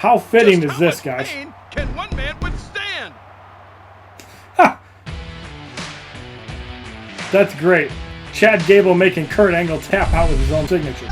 How fitting is this, guys? Can one man withstand? Ha! That's great. Chad Gable making Kurt Angle tap out with his own signature.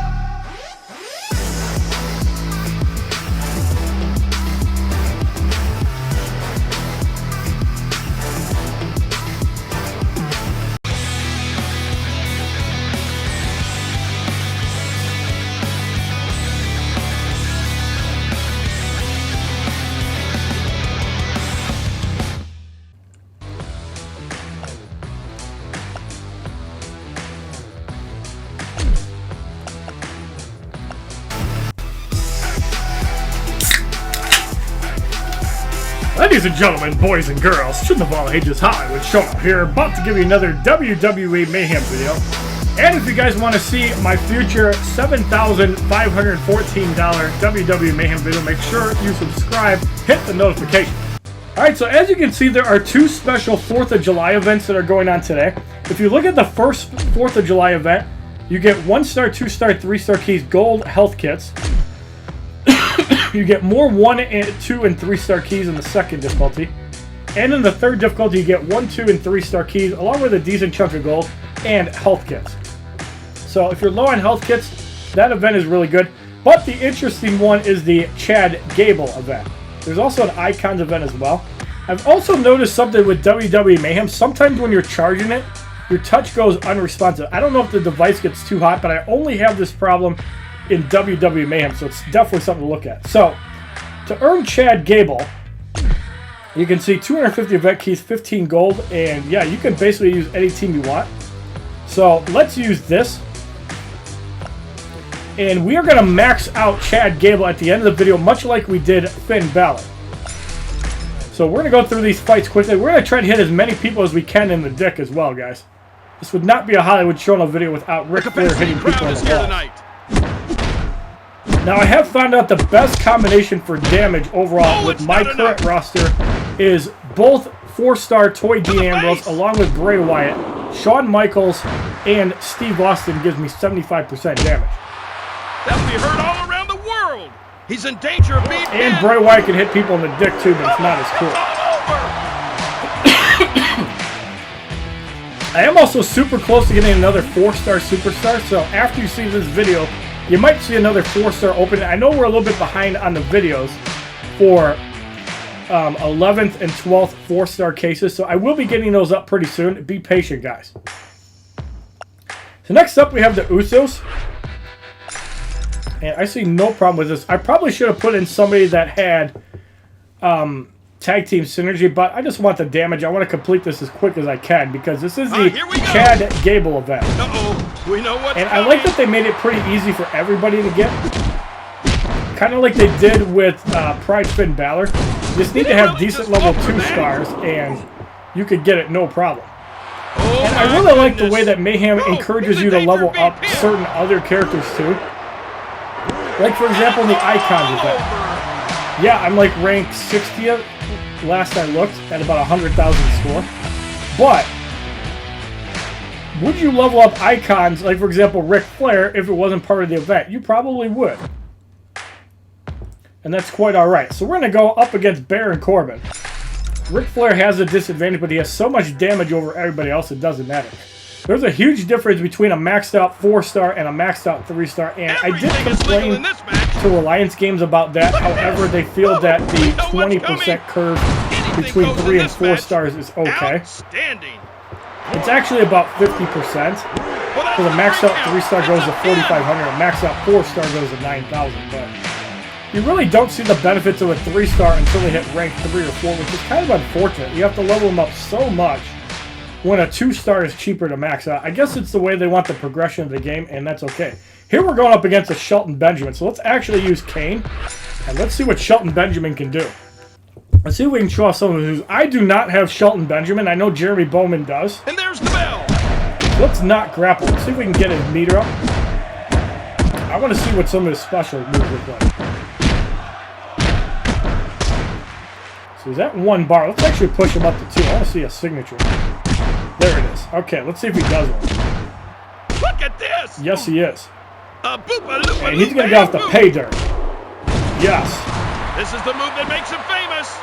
Ladies and gentlemen, boys and girls, children of all ages, HollywoodShono here, about to give you another WWE Mayhem video. And if you guys want to see my future $7,514 WWE Mayhem video, make sure you subscribe, hit the notification. Alright, so as you can see, there are two special 4th of July events that are going on today. If you look at the first 4th of July event, you get 1-star, 2-star, 3-star keys, gold health kits. You get more 1, 2, and 3-star keys in the second difficulty. And in the third difficulty, you get 1, 2, and 3-star keys, along with a decent chunk of gold and health kits. So if you're low on health kits, that event is really good. But the interesting one is the Chad Gable event. There's also an Icons event as well. I've also noticed something with WWE Mayhem. Sometimes when you're charging it, your touch goes unresponsive. I don't know if the device gets too hot, but I only have this problem in WWE Mayhem, so it's definitely something to look at. So, to earn Chad Gable, you can see 250 event keys, 15 gold, and yeah, you can basically use any team you want. So, let's use this. And we are going to max out Chad Gable at the end of the video, much like we did Finn Balor. So, we're going to go through these fights quickly. We're going to try to hit as many people as we can in the dick as well, guys. This would not be a HollywoodShono video without Ric Flair hitting people in the balls. Now, I have found out the best combination for damage overall with my current roster is both 4-star Toy Dean Ambrose along with Bray Wyatt, Shawn Michaels, and Steve Austin gives me 75% damage. That'll be heard all around the world. He's in danger of being And Bray Wyatt can hit people in the dick too, but it's not as cool. I am also super close to getting another 4-star superstar, so after you see this video, you might see another 4-star open. I know we're a little bit behind on the videos for 11th and 12th 4-star cases, so I will be getting those up pretty soon. Be patient, guys. So next up, we have the Usos. And I see no problem with this. I probably should have put in somebody that had tag team synergy, but I just want the damage. I want to complete this as quick as I can because this is the Chad Gable event. We know what's and I like that they made it pretty easy for everybody to get. Kind of like they did with Pride Finn Balor. You just need to have decent level 2 stars and you could get it no problem. And I really like the way that Mayhem encourages you to level up certain other characters too. Like for example in the Icons event. Yeah, I'm like ranked 60th last I looked at about 100,000 score. But would you level up Icons, like for example Ric Flair, if it wasn't part of the event? You probably would. And that's quite alright. So we're going to go up against Baron Corbin. Ric Flair has a disadvantage, but he has so much damage over everybody else it doesn't matter. There's a huge difference between a maxed out 4-star and a maxed out 3-star, and I did complain to Reliance Games about that. However, they feel that the 20% curve between 3 and 4 stars is okay. It's actually about 50%. So the maxed out 3-star goes to 4,500, a maxed out 4-star goes to 9,000. But you really don't see the benefits of a 3-star until they hit rank 3 or 4, which is kind of unfortunate. You have to level them up so much when a 2-star is cheaper to max out. I guess it's the way they want the progression of the game, and that's okay. Here we're going up against a Shelton Benjamin, so let's actually use Kane, and let's see what Shelton Benjamin can do. Let's see if we can show off some of the news. I do not have Shelton Benjamin. I know Jeremy Bowman does. And there's the bell. Let's not grapple. Let's see if we can get his meter up. I want to see what some of his special moves look like. So he's at 1 bar. Let's actually push him up to 2. I want to see a signature. There it is. Okay, let's see if he does one. Look at this! Yes, he is. And he's going to get off the pay dirt. Yes. This is the move that makes him famous.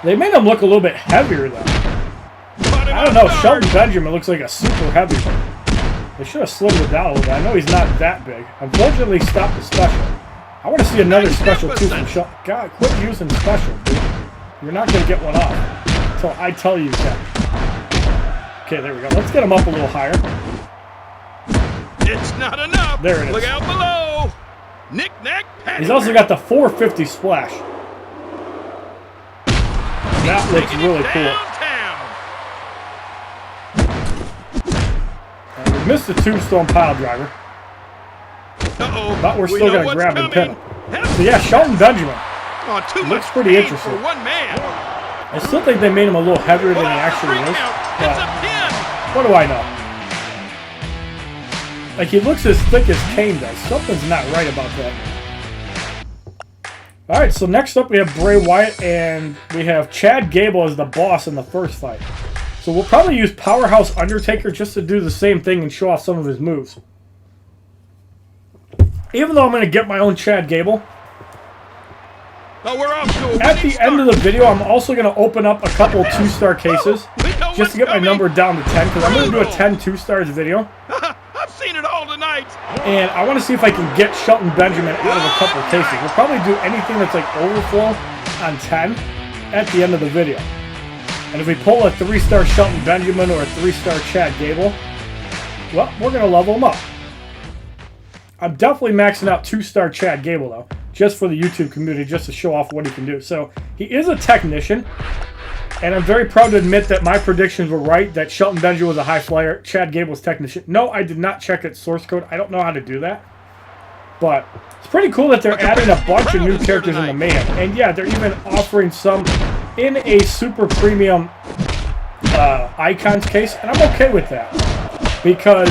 They made him look a little bit heavier, though. I don't know. Shelton Benjamin looks like a super heavy. They should have slimmed it down a little bit. I know he's not that big. Unfortunately, he stopped the special. I want to see another special, too, from Shelton. God, quit using special, dude. You're not going to get one off until I tell you that. Okay, there we go. Let's get him up a little higher. It's not enough. There it is. Look out below. Knick-knack, paddywhack. He's also got the 450 splash. That looks really cool. We missed the tombstone pile driver. But we're still going to grab and pin him. So yeah, Shelton Benjamin. Looks pretty interesting. I still think they made him a little heavier than he actually is. But what do I know? Like, he looks as thick as Kane does. Something's not right about that. Alright, so next up we have Bray Wyatt, and we have Chad Gable as the boss in the first fight. So we'll probably use Powerhouse Undertaker just to do the same thing and show off some of his moves. Even though I'm going to get my own Chad Gable, at the end of the video, I'm also going to open up a couple 2-star cases just to get my number down to 10, because I'm going to do a 10 2-stars video. I've seen it all tonight. And I want to see if I can get Shelton Benjamin out of a couple of cases. We'll probably do anything that's like overflow on 10 at the end of the video. And if we pull a 3-star Shelton Benjamin or a 3-star Chad Gable, well, we're going to level them up. I'm definitely maxing out 2-star Chad Gable, though, just for the YouTube community, just to show off what he can do. So he is a technician. And I'm very proud to admit that my predictions were right, that Shelton Benjamin was a high flyer, Chad Gable was technician. No, I did not check its source code. I don't know how to do that. But it's pretty cool that they're adding a bunch of new characters in the Mayhem. And yeah, they're even offering some in a super premium Icons case. And I'm okay with that. Because,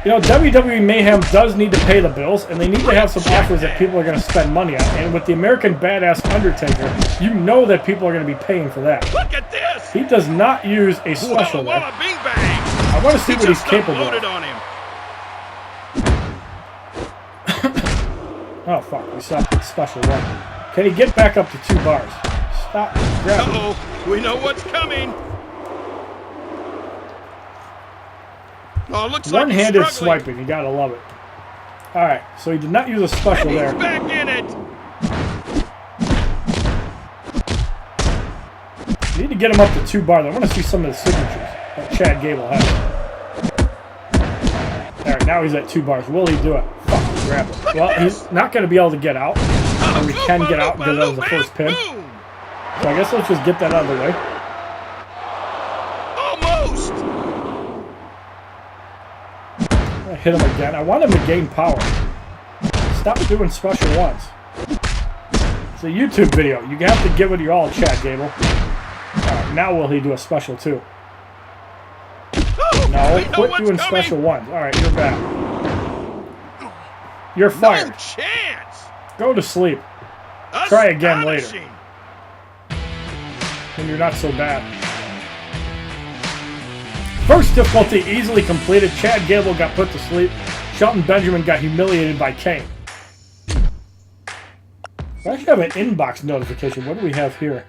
you know, WWE Mayhem does need to pay the bills, and they need to have some offers that people are going to spend money on. And with the American Badass Undertaker, you know that people are going to be paying for that. Look at this. He does not use a special there. I want to see what he's capable of. Oh, fuck. We saw the special one. Can he get back up to 2 bars? Stop grabbing. Uh-oh. We know what's coming. Oh, looks like one-handed swiping. You gotta love it. Alright, so he did not use a special there. He's back in it. Need to get him up to 2 bars. I want to see some of the signatures that Chad Gable has. Alright, now he's at 2 bars. Will he do it? Fuck, grab it. Well, he's not going to be able to get out. Or he can get out because that was the first pin. So I guess let's just get that out of the way. Almost. Hit him again. I want him to gain power. Stop doing special ones. It's a YouTube video. You have to give it your all, Chad Gable. Alright, now will he do a special too? No, quit doing special ones. Alright, you're back. You're fired. No chance. Go to sleep. Try again later. When you're not so bad. First difficulty easily completed. Chad Gable got put to sleep. Shelton Benjamin got humiliated by Kane. I actually have an inbox notification. What do we have here?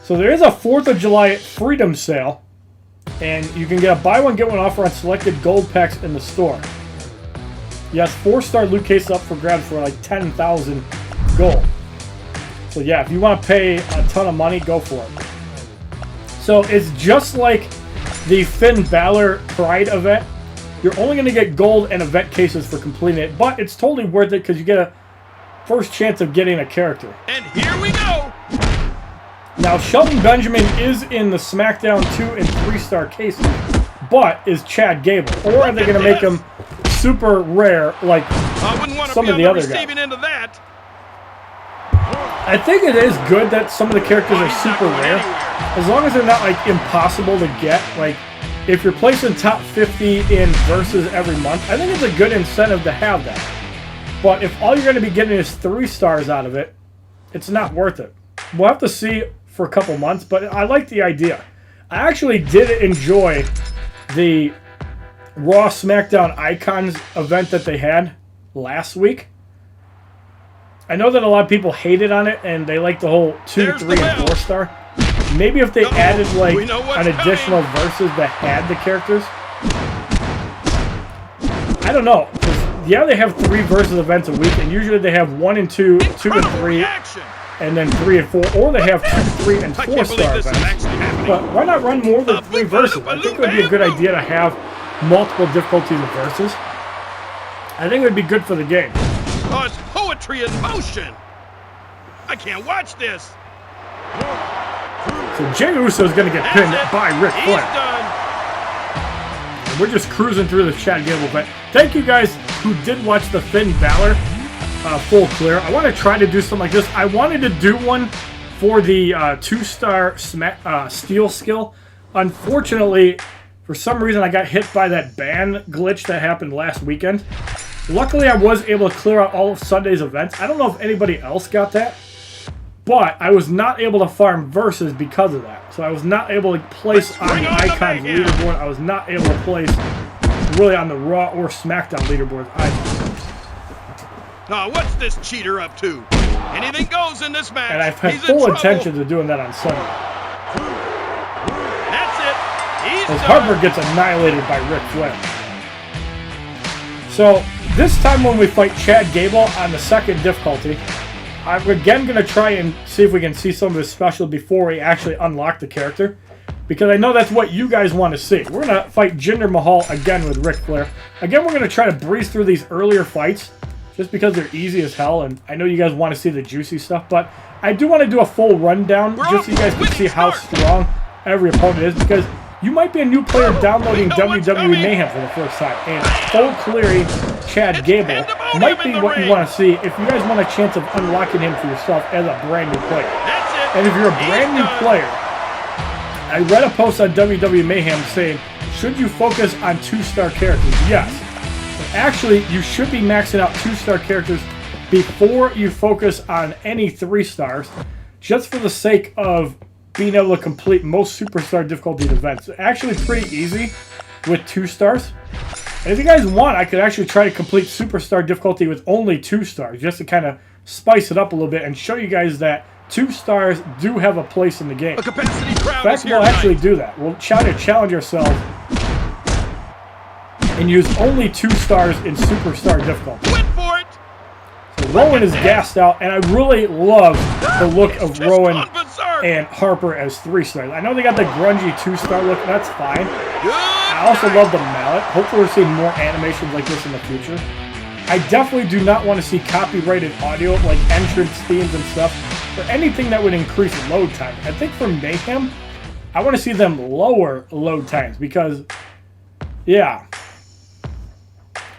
So there is a 4th of July Freedom Sale. And you can get a buy one, get one offer on selected gold packs in the store. Yes, 4-star loot case up for grabs for like 10,000 gold. So yeah, if you want to pay a ton of money, go for it. So it's just like the Finn Balor Pride event. You're only going to get gold and event cases for completing it, but it's totally worth it because you get a first chance of getting a character. And here we go. Now, Shelton Benjamin is in the SmackDown 2 and 3-star cases, but is Chad Gable? Or are they going to make him super rare like some of the other guys? I think it is good that some of the characters are super rare. As long as they're not like impossible to get. Like if you're placing top 50 in versus every month, I think it's a good incentive to have that. But if all you're going to be getting is 3 stars out of it, it's not worth it. We'll have to see for a couple months, but I like the idea. I actually did enjoy the Raw SmackDown Icons event that they had last week. I know that a lot of people hated on it, and they like the whole 2, 3, and 4 star. Maybe if they added like an additional versus that had the characters. I don't know. Yeah, they have 3 versus events a week, and usually they have 1 and 2, 2 and 3, and then 3 and 4, or they have 2, 3, and 4 star events. But why not run more than 3 versus? I think it would be a good idea to have multiple difficulties of versus. I think it would be good for the game. Oh, it's poetry in motion. I can't watch this. So Jey Uso is going to get pinned by Ric Flair. And we're just cruising through the Chad Gable event. Thank you guys who did watch the Finn Balor full clear. I want to try to do something like this. I wanted to do one for the 2-star steel skill. Unfortunately, for some reason, I got hit by that ban glitch that happened last weekend. Luckily, I was able to clear out all of Sunday's events. I don't know if anybody else got that, but I was not able to farm versus because of that. So I was not able to place on the Icons leaderboard. I was not able to place really on the Raw or SmackDown leaderboards either. Oh, what's this cheater up to? Anything goes in this match. And I've had full intentions of doing that on Sunday. That's it. As Harper gets annihilated by Ric Flair. So this time when we fight Chad Gable on the 2nd difficulty, I'm again going to try and see if we can see some of his special before we actually unlock the character. Because I know that's what you guys want to see. We're going to fight Jinder Mahal again with Ric Flair. Again, we're going to try to breeze through these earlier fights. Just because they're easy as hell. And I know you guys want to see the juicy stuff. But I do want to do a full rundown. Just so you guys can see how strong every opponent is. Because you might be a new player downloading WWE Mayhem for the first time. And full clearing Chad Gable might be what you want to see if you guys want a chance of unlocking him for yourself as a brand new player. And if you're a brand new player, I read a post on WWE Mayhem saying, should you focus on 2-star characters? Yes. But actually, you should be maxing out 2-star characters before you focus on any 3 stars, just for the sake of being able to complete most superstar difficulty events. It's actually pretty easy with 2 stars. And if you guys want, I could actually try to complete superstar difficulty with only 2 stars, just to kind of spice it up a little bit and show you guys that 2 stars do have a place in the game. A capacity crowd. In fact, we'll actually do that. We'll try to challenge ourselves and use only 2 stars in superstar difficulty. Went for it. So Rowan is gassed out, and I really love the look of Rowan and Harper as 3 stars. I know they got the grungy 2-star look, that's fine. I also love the mallet. Hopefully we're seeing more animations like this in the future. I definitely do not want to see copyrighted audio like entrance themes and stuff, or anything that would increase load time. I think for Mayhem, I want to see them lower load times because, yeah.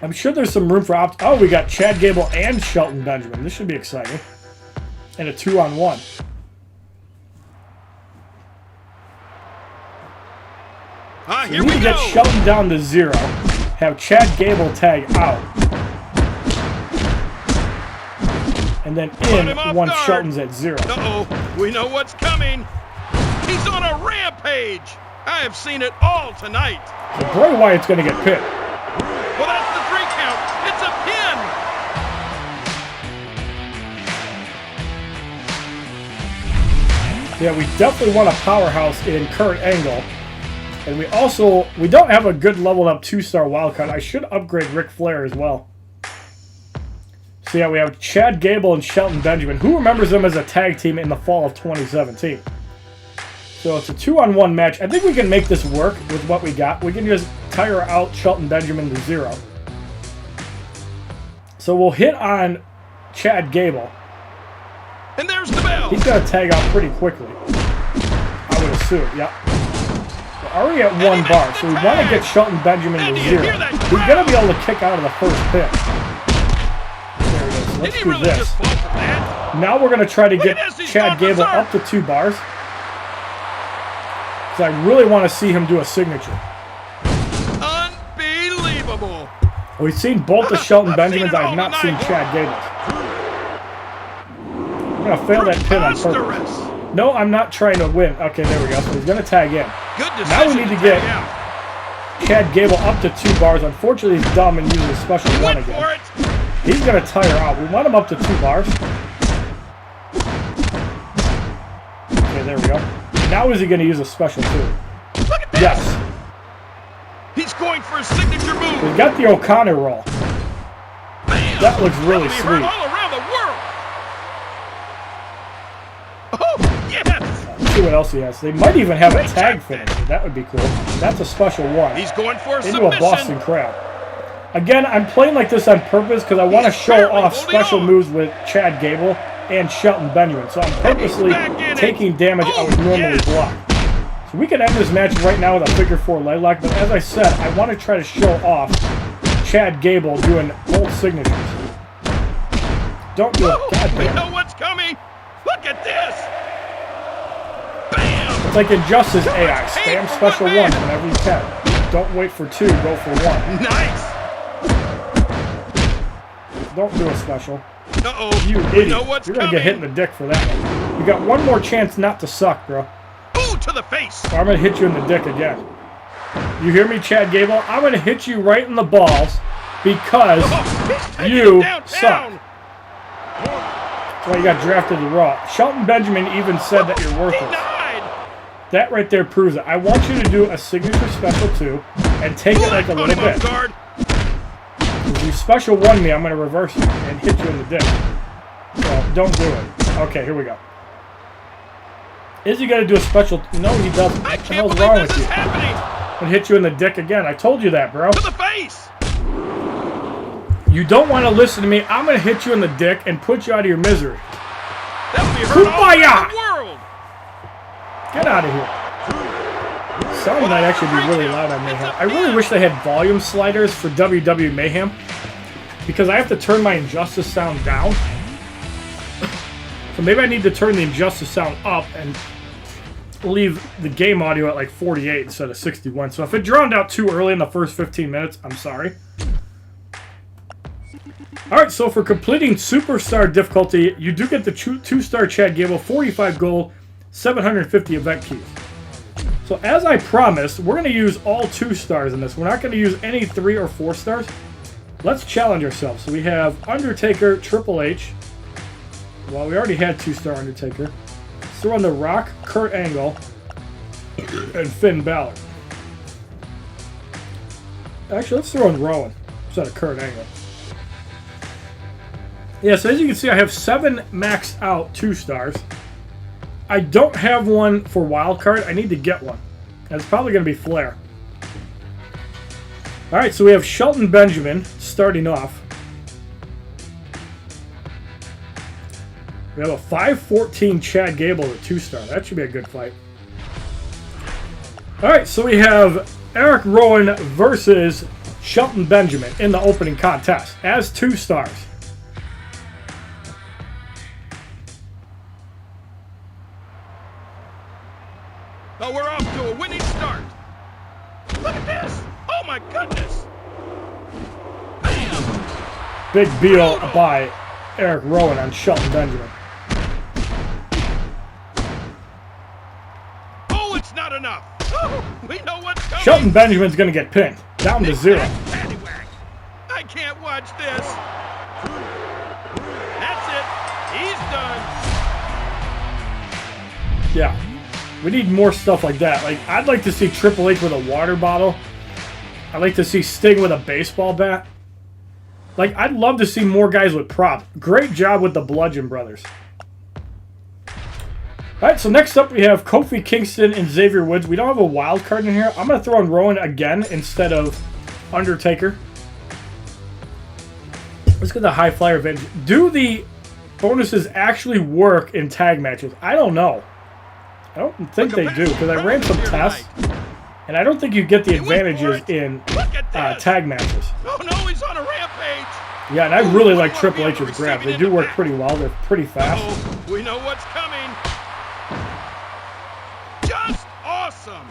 I'm sure there's some room for oh, we got Chad Gable and Shelton Benjamin. This should be exciting. And a 2-on-1. So we need to get Shelton down to 0. Have Chad Gable tag out. And then in once Shelton's at 0. Uh-oh. We know what's coming. He's on a rampage. I have seen it all tonight. So Bray Wyatt's going to get pinned. Well, that's the 3 count. It's a pin. Yeah, we definitely want a powerhouse in Kurt Angle. And we don't have a good leveled up 2-star wildcard. I should upgrade Ric Flair as well. So yeah, we have Chad Gable and Shelton Benjamin. Who remembers them as a tag team in the fall of 2017? So it's a 2-on-1 match. I think we can make this work with what we got. We can just tire out Shelton Benjamin to 0. So we'll hit on Chad Gable. And there's the bell. He's going to tag out pretty quickly, I would assume. Yep. We're already at 1 bar, so we want to get Shelton Benjamin to 0. He's going to be able to kick out of the first pin. There it is. Let's do this. Now we're going to try to get Chad Gable up to 2 bars. Because I really want to see him do a signature. Unbelievable. We've seen both the Shelton Benjamins. I have not seen Chad Gable. I'm going to fail that pin on purpose. No, I'm not trying to win. Okay, there we go. So he's going to tag in. Now we need to get Chad Gable up to 2 bars. Unfortunately, he's dumb and uses a special 1 again. He's going to tire out. We want him up to 2 bars. Now is he going to use a special too? Look at this. Yes. He's going for a signature move. We got the O'Connor roll. Bam. That looks really Heard sweet. all around the world. Oh, yes. Let's see what else he has. They might even have a tag finisher. That would be cool. That's a special one. He's going for a Into submission. a Boston Crab. Again, I'm playing like this on purpose because I want to show off special moves with Chad Gable and Shelton Benjamin. So I'm purposely taking damage I would normally block. So we could end this match right now with a figure 4 leg lock, but as I said, I want to try to show off Chad Gable doing both signatures. Don't do it. God We damn. know what's coming. Look at this. Bam. It's like Injustice AI. Spam special ones whenever you can. Don't wait for 2, go for 1. Nice. Don't do a special. Uh-oh. You We idiot. know what's You're going to coming. get hit in the dick for that one. You got one more chance not to suck, bro. Ooh, to the face. Or I'm going to hit you in the dick again. You hear me, Chad Gable? I'm going to hit you right in the balls because Oh, he's taking you him downtown. suck. That's why you got drafted to Raw. Shelton Benjamin even said that you're worthless. Denied. That right there proves it. I want you to do a signature special too and take it like a Caught little him off bit. guard. If you special one me, I'm going to reverse you and hit you in the dick. So don't do it. Okay, here we go. Is he going to do a special? No, he doesn't. I What the can't hell's believe wrong this with is you? happening. I'm going to hit you in the dick again. I told you that, bro. To the face. You don't want to listen to me. I'm going to hit you in the dick and put you out of your misery. That would be heard all Kumbaya. over the world. Get out of here. Sound might actually be really loud on Mayhem. I really wish they had volume sliders for WWE Mayhem because I have to turn my Injustice sound down. So maybe I need to turn the Injustice sound up and leave the game audio at like 48 instead of 61. So if it drowned out too early in the first 15 minutes, I'm sorry. Alright, so for completing Superstar difficulty, you do get the 2-star Chad Gable, 45 gold, 750 event keys. So as I promised, we're going to use all 2 stars in this. We're not going to use any 3 or 4 stars. Let's challenge ourselves. So we have Undertaker, Triple H. Well, we already had 2-star Undertaker. Let's throw in The Rock, Kurt Angle, and Finn Balor. Actually, let's throw in Rowan instead of Kurt Angle. Yeah, so as you can see, I have 7 maxed out 2 stars. I don't have one for wildcard. I need to get one. And it's probably going to be Flair. Alright, so we have Shelton Benjamin starting off. We have a 5-14 Chad Gable at 2-star. That should be a good fight. Alright, so we have Eric Rowan versus Shelton Benjamin in the opening contest as 2 stars. Oh, we're off to a winning start. Look at this. Oh, my goodness. Bam. Big deal by Eric Rowan on Shelton Benjamin. Oh, it's not enough. Oh, we know what's coming. Shelton Benjamin's going to get pinned. Down to 0. Paddywhack. I can't watch this. That's it. He's done. Yeah. We need more stuff like that. Like, I'd like to see Triple H with a water bottle. I'd like to see Sting with a baseball bat. Like, I'd love to see more guys with props. Great job with the Bludgeon Brothers. Alright, so next up we have Kofi Kingston and Xavier Woods. We don't have a wild card in here. I'm going to throw in Rowan again instead of Undertaker. Let's get the high flyer event. Do the bonuses actually work in tag matches? I don't know. I don't think they do, because I ran some tests, and I don't think you get the advantages in tag matches. Oh no, he's on a rampage. Yeah, and I really like Triple H's grabs. They do work pretty well. They're pretty fast. Oh, we know what's coming. Just awesome.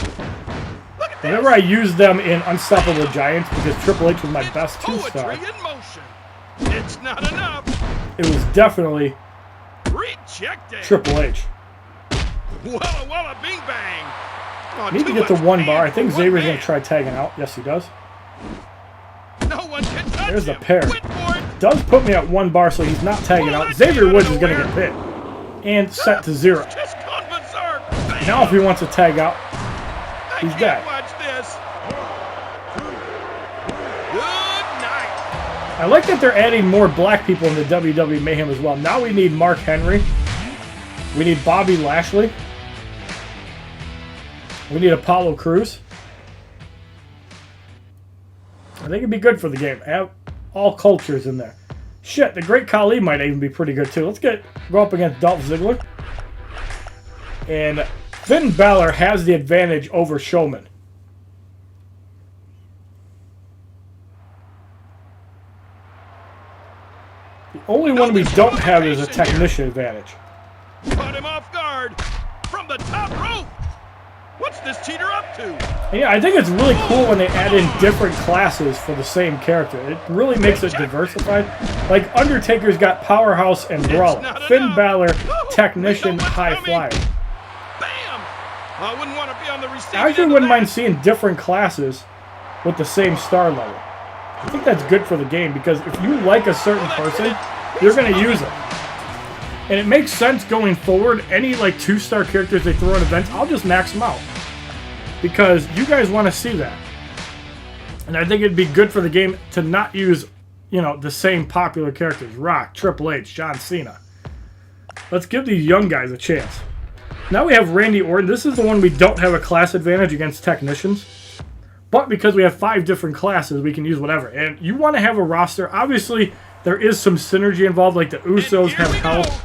Look at Whenever I use them in Unstoppable Giants, because Triple H was my best 2-star, poetry in motion. It's not enough. it was definitely Rejected. Triple H. Walla walla bing bang. Oh, Need to too get to much 1 bar. I pain think for one Xavier's going man. to try tagging out. Yes, he does. No one can touch There's the him. pair. Wait for it. Does put me at 1 bar, so he's not tagging out. Xavier Woods is going to get hit. And set to 0. Just gone berserk. Bam. Now if he wants to tag out, he's dead. Watch this. Good night. I like that they're adding more black people in the WWE Mayhem as well. Now we need Mark Henry. We need Bobby Lashley. We need Apollo Crews. I think it'd be good for the game. Have all cultures in there. Shit, the Great Khali might even be pretty good too. Let's go up against Dolph Ziggler. And Finn Balor has the advantage over Showman. The only one we don't have is a technician advantage. Caught him off guard from the top rope. What's this cheater up to? And yeah, I think it's really cool when they add in different classes for the same character. It really makes it diversified. Like Undertaker's got Powerhouse and Brawler. Finn Balor, Technician, High Flyer. Bam! I wouldn't want to be on the receiving I actually end of wouldn't that. mind seeing different classes with the same star level. I think that's good for the game because if you like a certain person, you're going to use it. And it makes sense going forward. Any like 2-star characters they throw in events, I'll just max them out. Because you guys want to see that. And I think it'd be good for the game to not use, you know, the same popular characters. Rock, Triple H, John Cena. Let's give these young guys a chance. Now we have Randy Orton. This is the one we don't have a class advantage against technicians. But because we have 5 different classes, we can use whatever. And you want to have a roster. Obviously, there is some synergy involved. Like the Usos have health.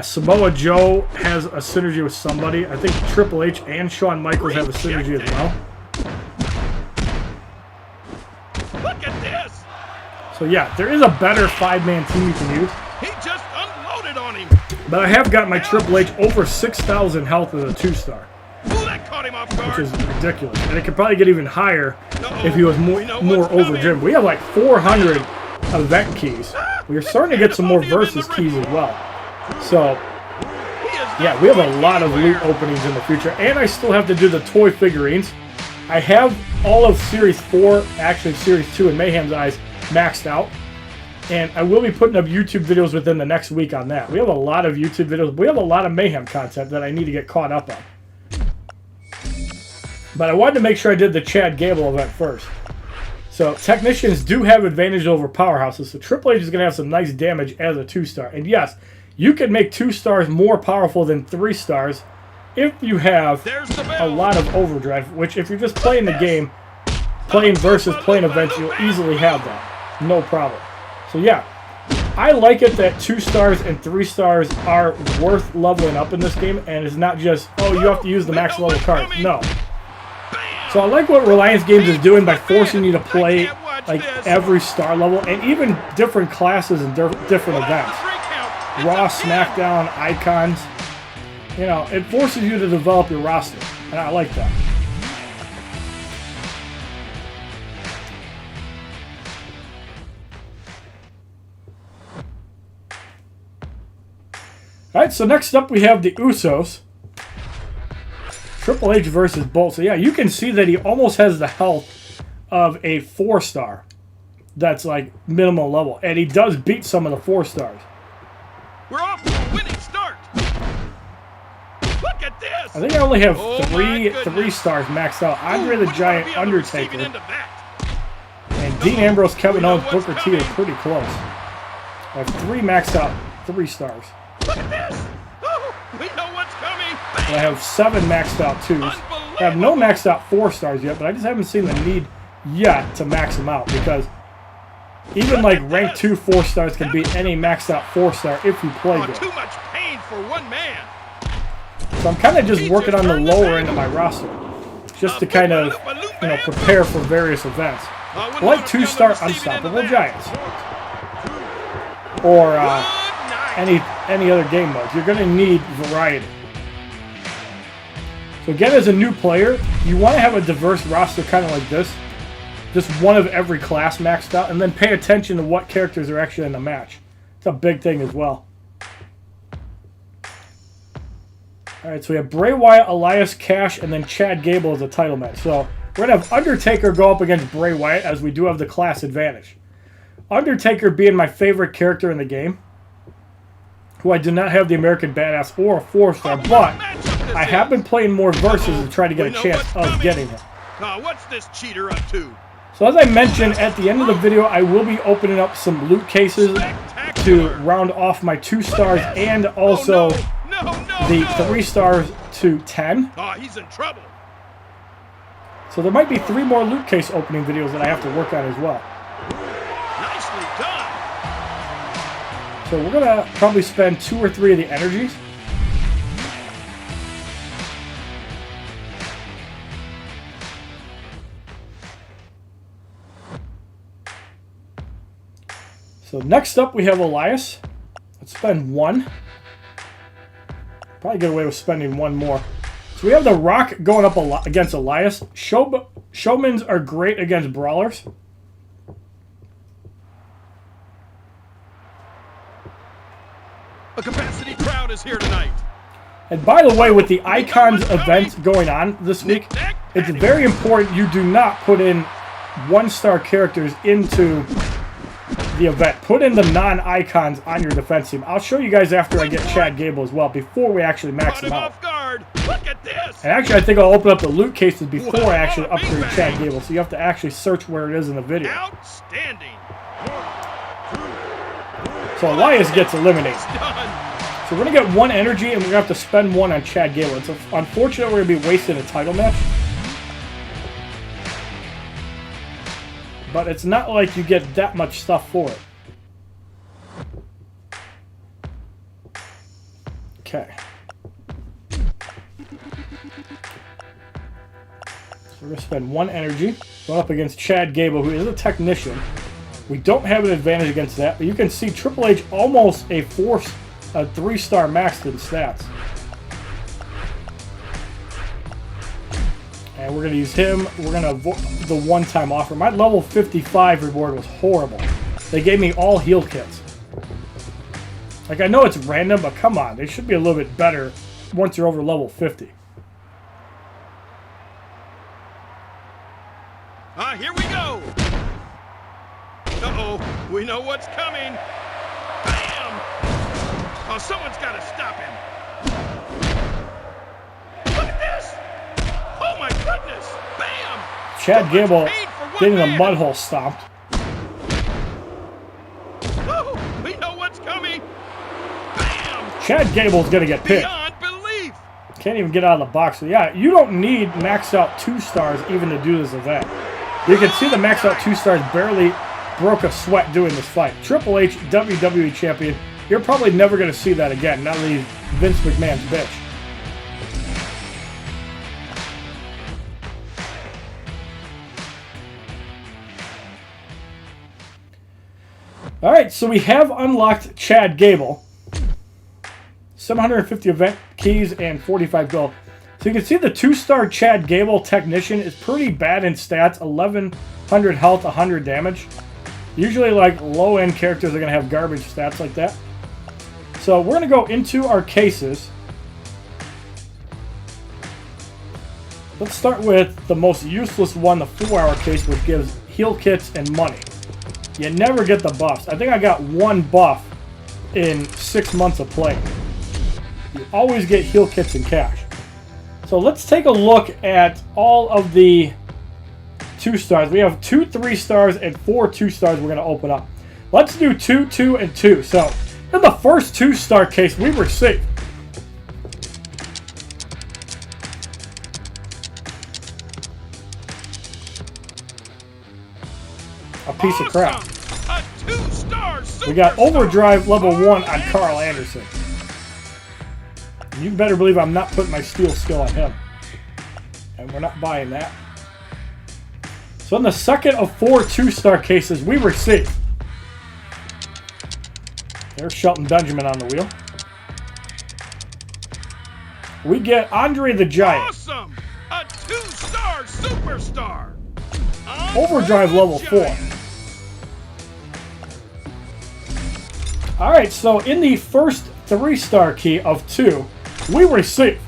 Samoa Joe has a synergy with somebody. I think Triple H and Shawn Michaels have a synergy as well. Look at this. So yeah, there is a better 5-man team you can use. He just unloaded on him. But I have got my Triple H over 6,000 health as a 2-star. Ooh, that caught him off guard. Which is ridiculous. And it could probably get even higher if he was more over Jim. We have like 400 event keys. We're starting to get some more versus keys as well. So, yeah, we have a lot of loot openings in the future. And I still have to do the toy figurines. I have all of Series 4, actually Series 2 in Mayhem's Eyes, maxed out. And I will be putting up YouTube videos within the next week on that. We have a lot of YouTube videos. We have a lot of Mayhem content that I need to get caught up on. But I wanted to make sure I did the Chad Gable event first. So, technicians do have advantage over powerhouses. So, Triple H is going to have some nice damage as a 2-star. And yes, you can make 2 stars more powerful than 3 stars if you have a lot of overdrive, which if you're just playing the game, playing versus playing events, you'll easily have that. No problem. So yeah, I like it that 2 stars and 3 stars are worth leveling up in this game, and it's not just, oh, you have to use the max level cards. No. So I like what Reliance Games is doing by forcing you to play like every star level and even different classes and different events. Raw, SmackDown, Icons. You know, it forces you to develop your roster, and I like that. Alright, so next up we have the Usos. Triple H versus Bolt. So yeah, you can see that he almost has the health of a 4-star. That's like minimal level. And he does beat some of the 4 stars. We're off to a winning start. Look at this. I think I only have three stars maxed out. Andre the Giant, Undertaker, and Dean Ambrose, Kevin Owens, Booker T are pretty close. I have 3 maxed out 3 stars. Look at this. Oh, we know what's coming. And I have 7 maxed out 2s. I have no maxed out 4 stars yet, but I just haven't seen the need yet to max them out because even like rank 2 4 stars can beat any maxed out 4-star if you play good. Too much pain for one man. So I'm kind of just working on the lower end of my roster, just to kind of, you know, prepare for various events, like 2-star Unstoppable Giants, or any other game modes. You're going to need variety. So again, as a new player, you want to have a diverse roster, kind of like this. Just one of every class maxed out, and then pay attention to what characters are actually in the match. It's a big thing as well. Alright, so we have Bray Wyatt, Elias, Cash, and then Chad Gable as a title match. So we're going to have Undertaker go up against Bray Wyatt, as we do have the class advantage. Undertaker being my favorite character in the game, who I do not have the American Badass or a 4-star, but this I have been playing more versus to try to get a chance of getting him. What's this cheater up to? So as I mentioned, at the end of the video, I will be opening up some loot cases to round off my 2 stars and also the 3 stars to 10. Oh, he's in trouble. So there might be 3 more loot case opening videos that I have to work on as well. Nicely done. So we're going to probably spend 2 or 3 of the energies. So next up we have Elias. Let's spend 1. Probably get away with spending 1 more. So we have The Rock going up against Elias. Showmans are great against brawlers. A capacity crowd is here tonight. And by the way, with the Icons event going on this week, it's very important you do not put in 1-star characters into the event. Put in the non-icons on your defense team. I'll show you guys after I get Chad Gable as well, before we actually max him out. Look at this. And actually, I think I'll open up the loot cases before I actually upgrade Chad Gable, so you have to actually search where it is in the video. Outstanding. So Elias gets eliminated. So we're going to get 1 energy, and we're going to have to spend 1 on Chad Gable. It's unfortunate we're going to be wasting a title match. But it's not like you get that much stuff for it. Okay. So we're going to spend 1 energy. Going up against Chad Gable, who is a technician. We don't have an advantage against that. But you can see Triple H almost a 3-star maxed in stats. And we're going to use him. We're going to avoid the 1-time offer. My level 55 reward was horrible. They gave me all heal kits. Like, I know it's random, but come on. They should be a little bit better once you're over level 50. Here we go. Uh-oh. We know what's coming. Bam! Oh, someone's got to stop him. Look at this. Oh, my goodness. Bam! Chad Gable getting the mud hole stomped. Oh, we know what's coming. Bam! Chad Gable's going to get picked. Beyond belief. Can't even get out of the box. So, yeah, you don't need maxed out 2 stars even to do this event. You can see the maxed out 2 stars barely broke a sweat doing this fight. Triple H, WWE Champion. You're probably never going to see that again. Now that he's Vince McMahon's bitch. Alright, so we have unlocked Chad Gable. 750 event keys and 45 gold. So you can see the 2-star Chad Gable technician is pretty bad in stats. 1100 health, 100 damage. Usually, like, low-end characters are going to have garbage stats like that. So we're going to go into our cases. Let's start with the most useless one, the 4-hour case, which gives heal kits and money. You never get the buffs. I think I got 1 buff in 6 months of playing. You always get heal kits and cash. So let's take a look at all of the 2 stars. We have 2 3-stars and 4 2-stars we're going to open up. Let's do 2, 2, and 2. So in the first 2-star case, we were safe. A piece of crap. A 2-star We got overdrive level 1 on Carl Anderson. You better believe I'm not putting my steel skill on him. And we're not buying that. So in the second of 4 2-star cases, we were safe. There's Shelton Benjamin on the wheel. We get Andre the Giant. Awesome! A 2-star superstar. Overdrive level 4. Alright, so in the first 3-star key of 2, we were safe.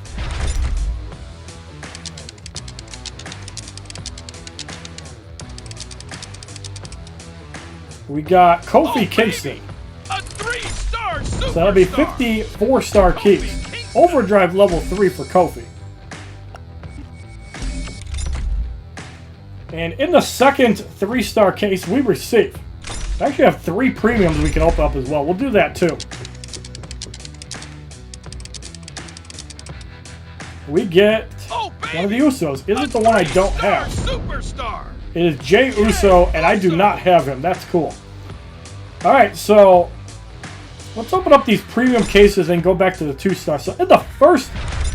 We got Kofi Kingston. A 3-star superstar. So that'll be 54-star keys. Overdrive level 3 for Kofi. And in the second 3-star case, we receive. I actually have 3 premiums we can open up as well. We'll do that too. We get one of the Usos. Is it the one I don't have? Superstar. It is Jey Uso, and I do not have him. That's cool. Alright, so let's open up these premium cases and go back to the 2-star. So in the first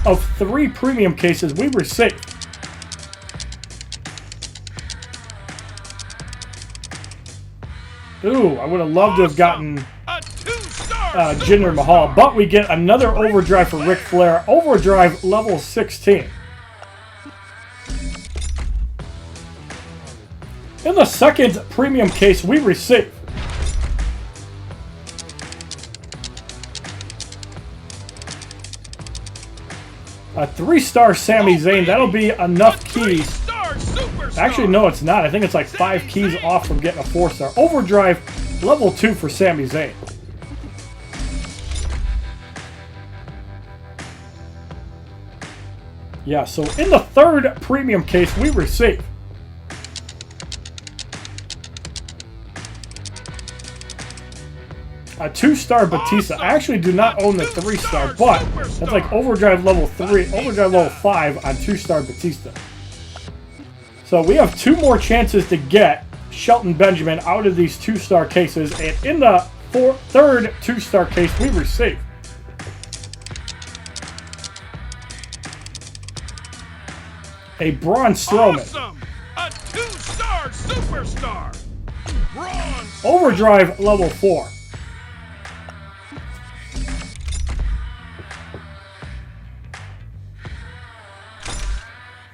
of 3 premium cases, we received ooh, I would have loved to have gotten Jinder Mahal, but we get another overdrive for Ric Flair. Overdrive level 16. In the second premium case, we receive a 3-star Sami Zayn. That'll be enough keys. Actually, no, it's not. I think it's like 5 keys off from getting a 4-star. Overdrive level 2 for Sami Zayn. Yeah, so in the third premium case, we receive a 2-star Batista. I actually do not own the 3-star, but that's like overdrive level 3, overdrive level 5 on 2-star Batista. So we have 2 more chances to get Shelton Benjamin out of these 2-star cases, and in the third 2-star case, we receive a Braun Strowman. Awesome. A 2-star superstar. Braun. Overdrive level 4.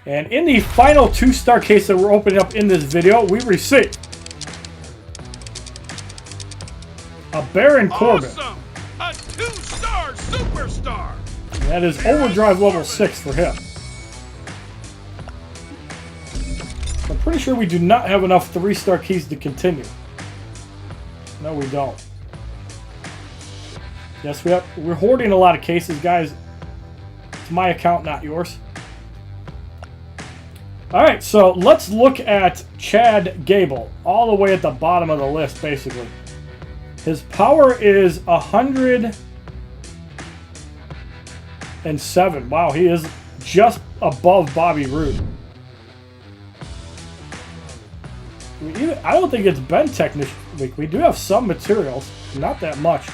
And in the final 2-star case that we're opening up in this video, we receive a Baron Corbin. Awesome. A 2-star superstar. And that is overdrive level 6 for him. I'm pretty sure we do not have enough 3-star keys to continue. No, we don't. Yes, we're hoarding a lot of cases, guys. It's my account, not yours. Alright, so let's look at Chad Gable, all the way at the bottom of the list, basically. His power is 107. Wow, he is just above Bobby Roode. I don't think it's been Technician Week. We do have some materials, not that much.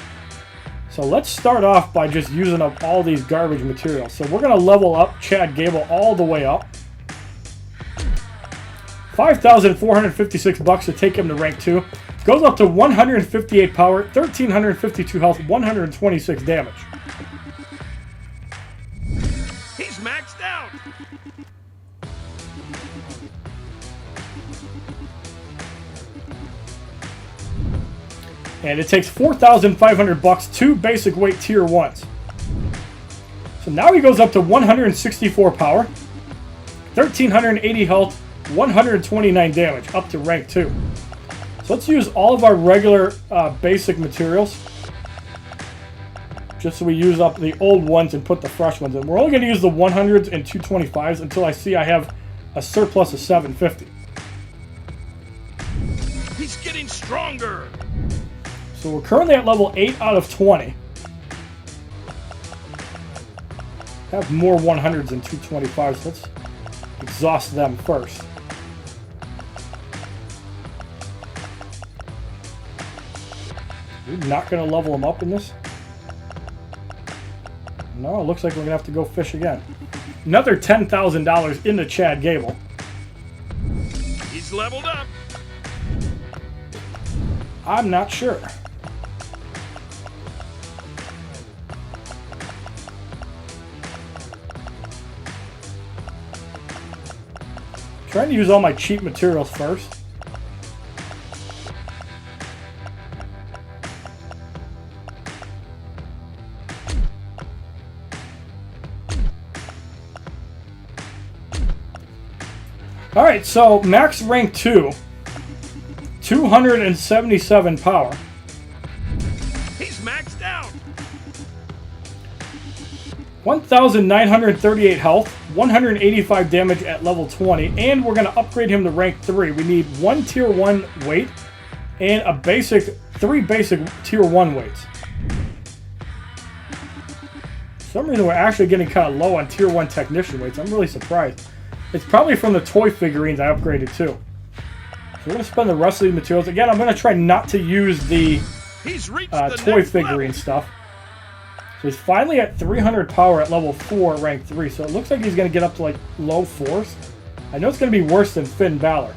So let's start off by just using up all these garbage materials. So we're going to level up Chad Gable all the way up. $5,456 to take him to rank 2. Goes up to 158 power, 1,352 health, 126 damage. He's maxed out. And it takes $4,500, 2 basic weight tier 1s. So now he goes up to 164 power, 1,380 health, 129 damage, up to rank 2. So let's use all of our regular basic materials, just so we use up the old ones and put the fresh ones in. We're only going to use the 100s and 225s until I see I have a surplus of 750. He's getting stronger. So we're currently at level 8 out of 20. Have more 100s and 225s. Let's exhaust them first. We're not going to level them up in this. No, it looks like we're going to have to go fish again. Another $10,000 into Chad Gable. He's leveled up. I'm not sure. Trying to use all my cheap materials first. Alright, so max rank 2, 277 power. He's maxed out. 1,938 health, 185 damage at level 20, and we're going to upgrade him to rank 3. We need 1 tier 1 weight and a basic 3 basic tier 1 weights. For some reason we're actually getting kind of low on tier 1 technician weights. I'm really surprised. It's probably from the toy figurines I upgraded too. So we're going to spend the rest of these materials. Again, I'm going to try not to use the toy figurine stuff. So he's finally at 300 power at level 4, rank 3. So it looks like he's going to get up to like low 4s. I know it's going to be worse than Finn Balor.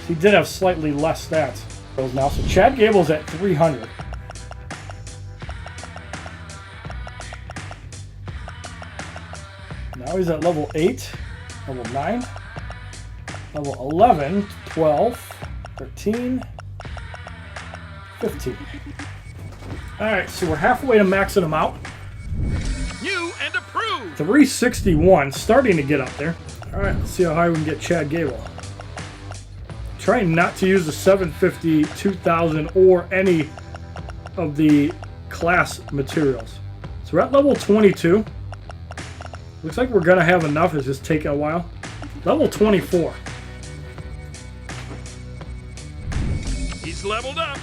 He did have slightly less stats now. So Chad Gable's at 300. Now he's at level 8, level 9, level 11, 12, 13, 15. Alright, so we're halfway to maxing him out. New and approved. 361, starting to get up there. Alright, let's see how high we can get Chad Gable. Trying not to use the 750, 2000, or any of the class materials. So we're at level 22. Looks like we're going to have enough. It's just taking a while. Level 24. He's leveled up.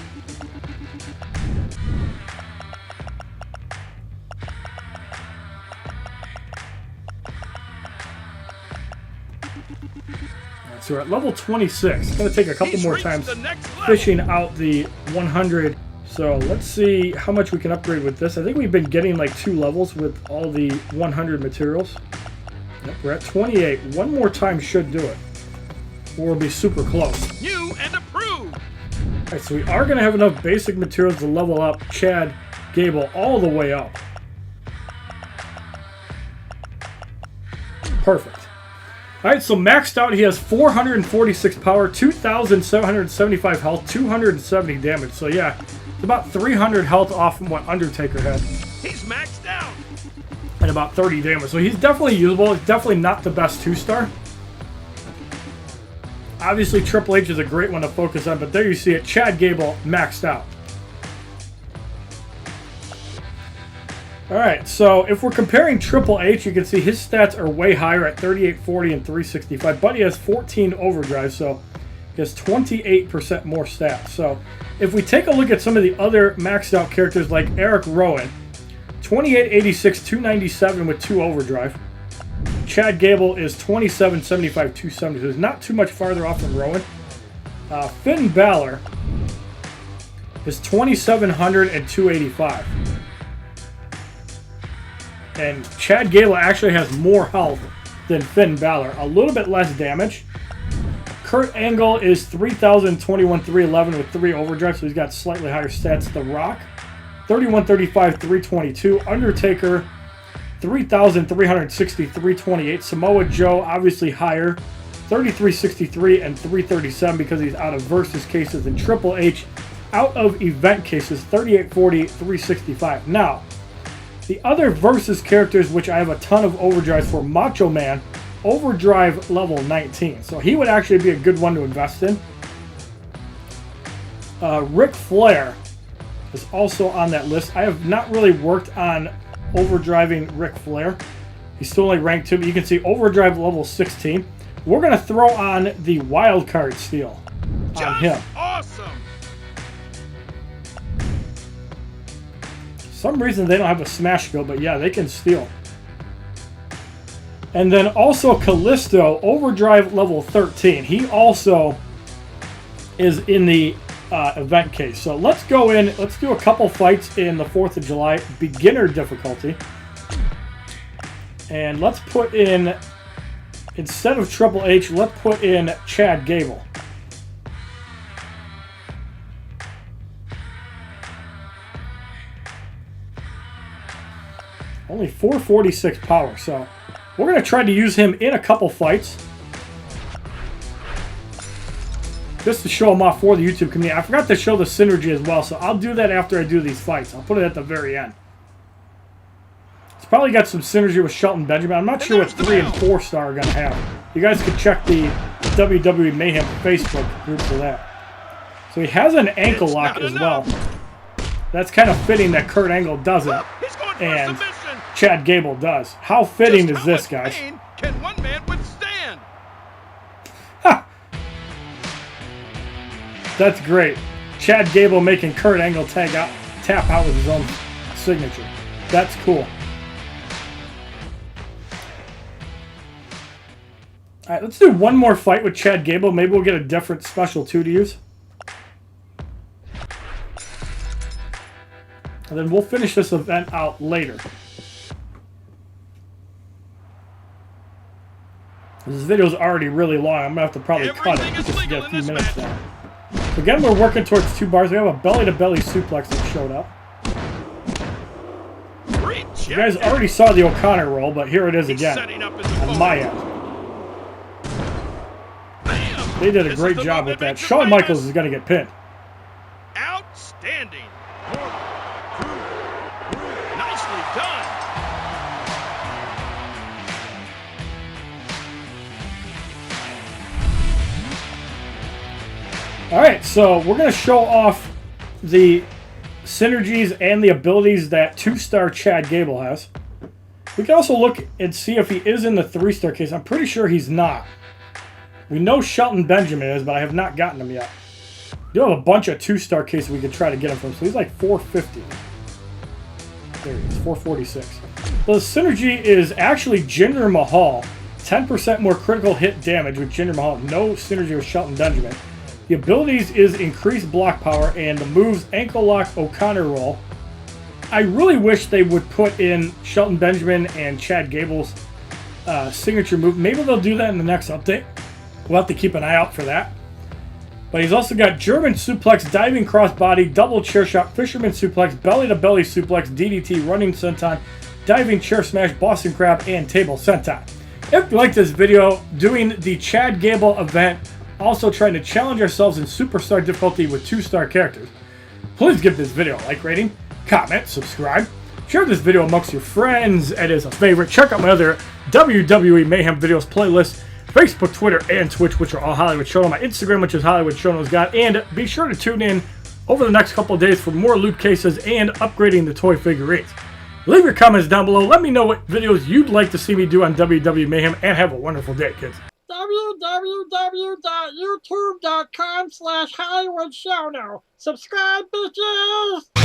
So we're at level 26. It's going to take a couple more times fishing out the 100. So let's see how much we can upgrade with this. I think we've been getting like 2 levels with all the 100 materials. Yep, we're at 28. One more time should do it. Or we'll be super close. New and approved. All right, so we are going to have enough basic materials to level up Chad Gable all the way up. Perfect. All right, so maxed out, he has 446 power, 2,775 health, 270 damage. So yeah, it's about 300 health off from what Undertaker had. He's maxed out. And about 30 damage. So he's definitely usable. He's definitely not the best 2-star. Obviously, Triple H is a great one to focus on, but there you see it. Chad Gable maxed out. Alright, so if we're comparing Triple H, you can see his stats are way higher at 38, 40, and 365, but he has 14 overdrive, so he has 28% more stats. So if we take a look at some of the other maxed out characters like Eric Rowan, 28, 86, 297 with 2 overdrive. Chad Gable is 27, 75, 270, so he's not too much farther off than Rowan. Finn Balor is 2,700 and 285. And Chad Gable actually has more health than Finn Balor. A little bit less damage. Kurt Angle is 3,021, 311 with 3 overdrive, so he's got slightly higher stats. The Rock, 3,135, 322. Undertaker, 3,360, 328. Samoa Joe, obviously higher, 3,363 and 337 because he's out of versus cases. And Triple H, out of event cases, 3,840, 365. Now, the other versus characters, which I have a ton of overdrives for, Macho Man, overdrive level 19. So he would actually be a good one to invest in. Ric Flair is also on that list. I have not really worked on overdriving Ric Flair. He's still only ranked 2, but you can see overdrive level 16. We're going to throw on the wild card steal on him. Awesome. For some reason they don't have a smash skill, but yeah, they can steal. And then also Kalisto, overdrive level 13. He also is in the event case. So let's go in, let's do a couple fights in the 4th of July, beginner difficulty. And let's put in, instead of Triple H, let's put in Chad Gable. Only 446 power, so we're going to try to use him in a couple fights. Just to show him off for the YouTube community. I forgot to show the synergy as well, so I'll do that after I do these fights. I'll put it at the very end. It's probably got some synergy with Shelton Benjamin. I'm not sure what 3 and 4 star are going to have. You guys can check the WWE Mayhem Facebook group for that. So he has an ankle lock as well. That's kind of fitting that Kurt Angle doesn't. And Chad Gable does. How fitting is this, guys? Pain can one man withstand? Ha! That's great. Chad Gable making Kurt Angle tap out with his own signature. That's cool. All right, let's do one more fight with Chad Gable. Maybe we'll get a different special 2 to use. And then we'll finish this event out later. This video is already really long. I'm going to have to probably cut it just to get a few minutes down. So again, we're working towards 2 bars. We have a belly-to-belly suplex that showed up. You guys already saw the O'Connor roll, but here it is again on my end. They did a great job with that. Shawn Michaels is going to get pinned. Outstanding. Nicely done. All right, so we're going to show off the synergies and the abilities that 2-star Chad Gable has. We can also look and see if he is in the 3-star case. I'm pretty sure he's not. We know Shelton Benjamin is, but I have not gotten him yet. We do have a bunch of 2-star cases we could try to get him from. So he's like 450. There he is, 446. So the synergy is actually Jinder Mahal. 10% more critical hit damage with Jinder Mahal. No synergy with Shelton Benjamin. The abilities is increased block power, and the moves ankle lock, O'Connor roll. I really wish they would put in Shelton Benjamin and Chad Gable's signature move. Maybe they'll do that in the next update. We'll have to keep an eye out for that. But he's also got German suplex, diving crossbody, double chair shot, fisherman suplex, belly-to-belly suplex, DDT, running senton, diving chair smash, Boston crab, and table senton. If you like this video, doing the Chad Gable event, also trying to challenge ourselves in superstar difficulty with 2-star characters, please give this video a like rating, comment, subscribe, share this video amongst your friends. It is a favorite. Check out my other WWE Mayhem videos playlist. Facebook, Twitter, and Twitch, which are all HollywoodShono. My Instagram, which is HollywoodShono's got. And be sure to tune in over the next couple of days for more loot cases and upgrading the toy figurines. Leave your comments down below. Let me know what videos you'd like to see me do on WWE Mayhem. And have a wonderful day, kids. www.youtube.com/HollywoodShono. Subscribe, bitches!